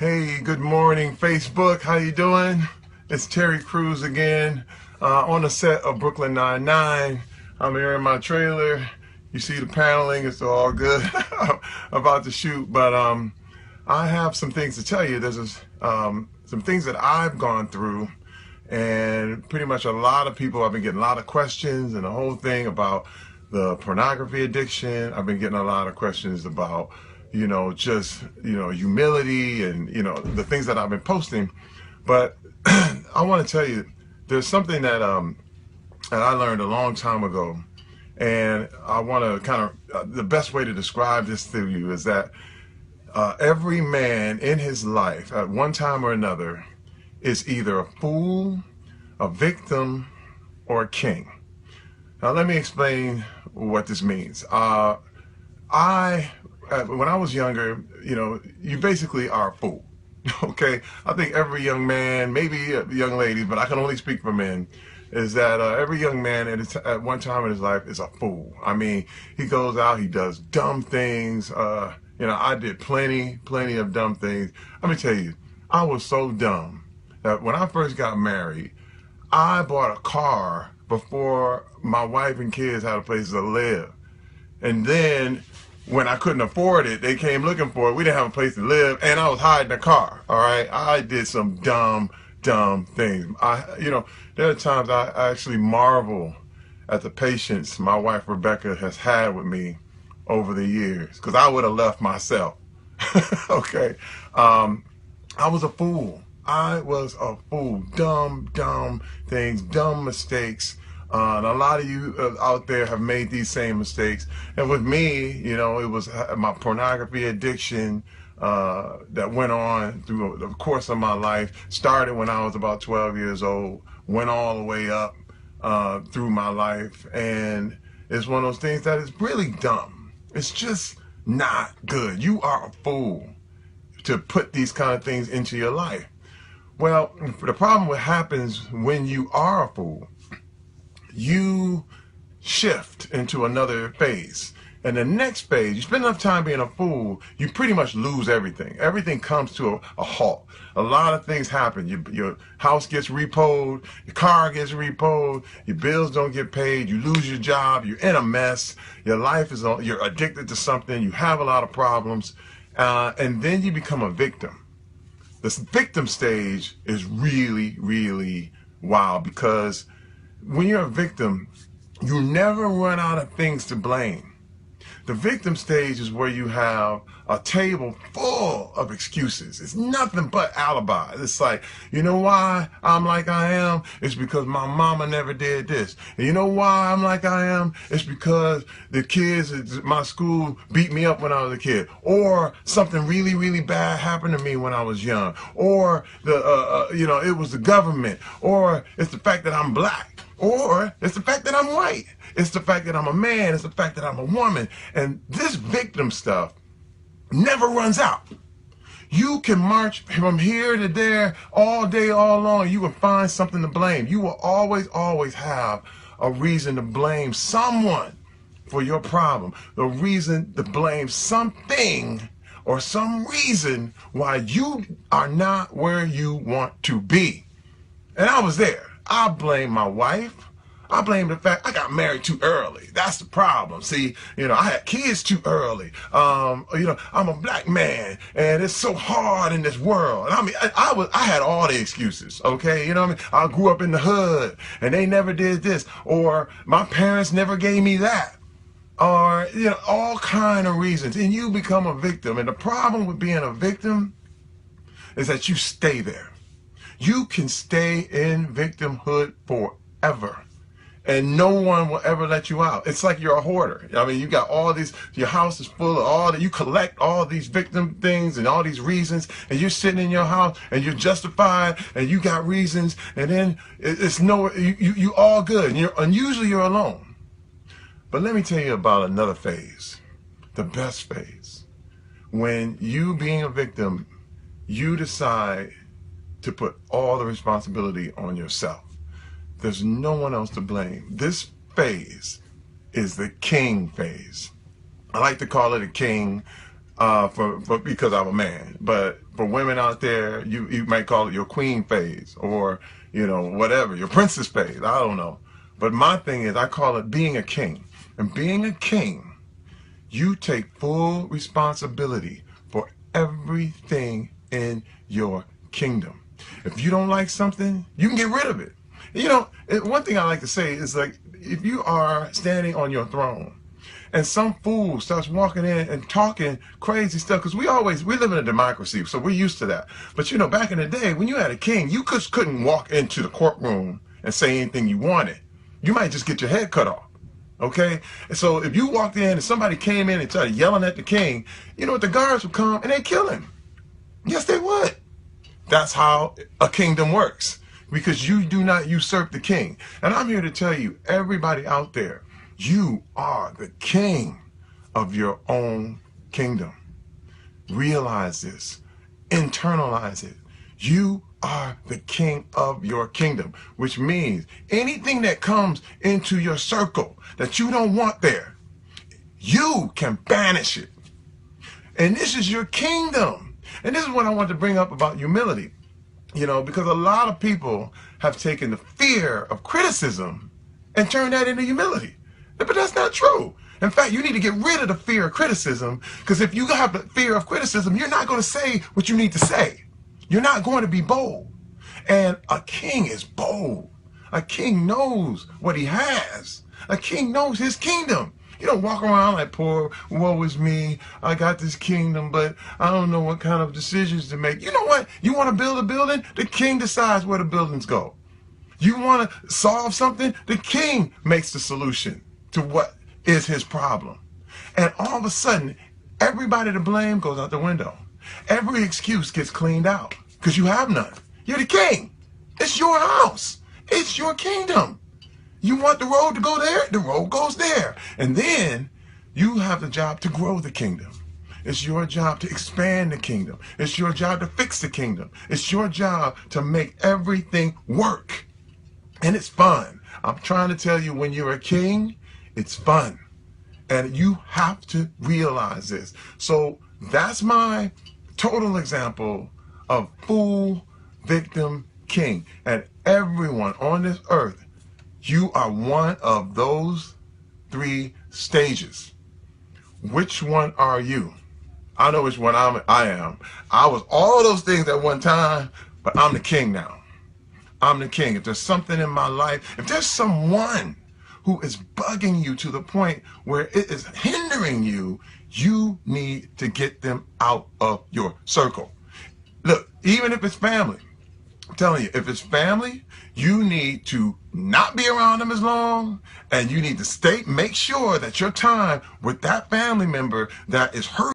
Hey, good morning, Facebook. How you doing? It's Terry Crews again, on the set of Brooklyn Nine-Nine. I'm here in my trailer. You see the paneling, it's all good. About to shoot, but I have some things to tell you. There's some things that I've gone through, and pretty much a lot of people, I've been getting a lot of questions and the whole thing about the pornography addiction. I've been getting a lot of questions about just, humility and, the things that I've been posting. But I want to tell you, there's something that I learned a long time ago. And I want to the best way to describe this to you is that every man in his life at one time or another is either a fool, a victim, or a king. Now let me explain what this means. When I was younger, you basically are a fool. Okay, I think every young man, maybe young ladies, but I can only speak for men, is that every young man at one time in his life is a fool. I mean, he goes out, he does dumb things. I did plenty of dumb things. Let me tell you, I was so dumb that when I first got married, I bought a car before my wife and kids had a place to live. And then when I couldn't afford it, they came looking for it. We didn't have a place to live, and I was hiding the car. All right, I did some dumb things. There are times I actually marvel at the patience my wife Rebecca has had with me over the years, because I would have left myself. Okay, I was a fool. I was a fool. Dumb things, dumb mistakes. And a lot of you out there have made these same mistakes. And with me, it was my pornography addiction that went on through the course of my life. Started when I was about 12 years old, went all the way up through my life. And it's one of those things that is really dumb. It's just not good. You are a fool to put these kind of things into your life. Well, the problem what happens when you are a fool, you shift into another phase. And the next phase, you spend enough time being a fool, you pretty much lose everything. Everything comes to a halt. A lot of things happen. Your house gets repoed, your car gets repoed, your bills don't get paid, you lose your job, you're in a mess, your life is you're addicted to something, you have a lot of problems, and then you become a victim. This victim stage is really wild, because when you're a victim, you never run out of things to blame. The victim stage is where you have a table full of excuses. It's nothing but alibis. It's like, you know why I'm like I am? It's because my mama never did this. And you know why I'm like I am? It's because the kids at my school beat me up when I was a kid. Or something really bad happened to me when I was young. Or it was the government. Or it's the fact that I'm black. Or it's the fact that I'm white. It's the fact that I'm a man. It's the fact that I'm a woman. And this victim stuff never runs out. You can march from here to there all day, all long. You will find something to blame. You will always have a reason to blame someone for your problem. The reason to blame something or some reason why you are not where you want to be. And I was there. I blame my wife. I blame the fact I got married too early. That's the problem. See, I had kids too early. I'm a black man, and it's so hard in this world. And I mean, I had all the excuses. Okay, you know what I mean? I grew up in the hood, and they never did this, or my parents never gave me that, or all kind of reasons. And you become a victim. And the problem with being a victim is that you stay there. You can stay in victimhood forever, and no one will ever let you out. It's like you're a hoarder. I mean, you got all these, your house is full of all that, you collect all these victim things and all these reasons, and you're sitting in your house and you're justified and you got reasons, and then you all good, and usually you're alone. But let me tell you about another phase, the best phase. When you being a victim, you decide to put all the responsibility on yourself. There's no one else to blame. This phase is the king phase. I like to call it a king for because I'm a man. But for women out there, you might call it your queen phase, or whatever, your princess phase. I don't know. But my thing is, I call it being a king. And being a king, you take full responsibility for everything in your kingdom. If you don't like something, you can get rid of it. One thing I like to say is, like, if you are standing on your throne and some fool starts walking in and talking crazy stuff, because we live in a democracy, so we're used to that. But back in the day, when you had a king, you couldn't walk into the courtroom and say anything you wanted. You might just get your head cut off. Okay? And so if you walked in and somebody came in and started yelling at the king, the guards would come and they'd kill him. Yes, they would. That's how a kingdom works, because you do not usurp the king. And I'm here to tell you, everybody out there, you are the king of your own kingdom. Realize this. Internalize it. You are the king of your kingdom, which means anything that comes into your circle that you don't want there, you can banish it. And this is your kingdom. And this is what I want to bring up about humility, because a lot of people have taken the fear of criticism and turned that into humility. But that's not true. In fact, you need to get rid of the fear of criticism, because if you have the fear of criticism, you're not going to say what you need to say. You're not going to be bold. And a king is bold. A king knows what he has. A king knows his kingdom. You don't walk around like, poor, woe is me, I got this kingdom, but I don't know what kind of decisions to make. You know what? You want to build a building? The king decides where the buildings go. You want to solve something? The king makes the solution to what is his problem. And all of a sudden, everybody to blame goes out the window. Every excuse gets cleaned out, because you have none. You're the king. It's your house. It's your kingdom. You want the road to go there? The road goes there. And then you have the job to grow the kingdom. It's your job to expand the kingdom. It's your job to fix the kingdom. It's your job to make everything work. And it's fun. I'm trying to tell you, when you're a king, it's fun. And you have to realize this. So that's my total example of fool, victim, king. And everyone on this earth, you are one of those three stages. Which one are you? I know which one I am. I was all of those things at one time, but I'm the king now. I'm the king. If there's something in my life, if there's someone who is bugging you to the point where it is hindering you, you need to get them out of your circle. Look, even if it's family, I'm telling you, if it's family, you need to not be around them as long, and you need to make sure that your time with that family member that is hurt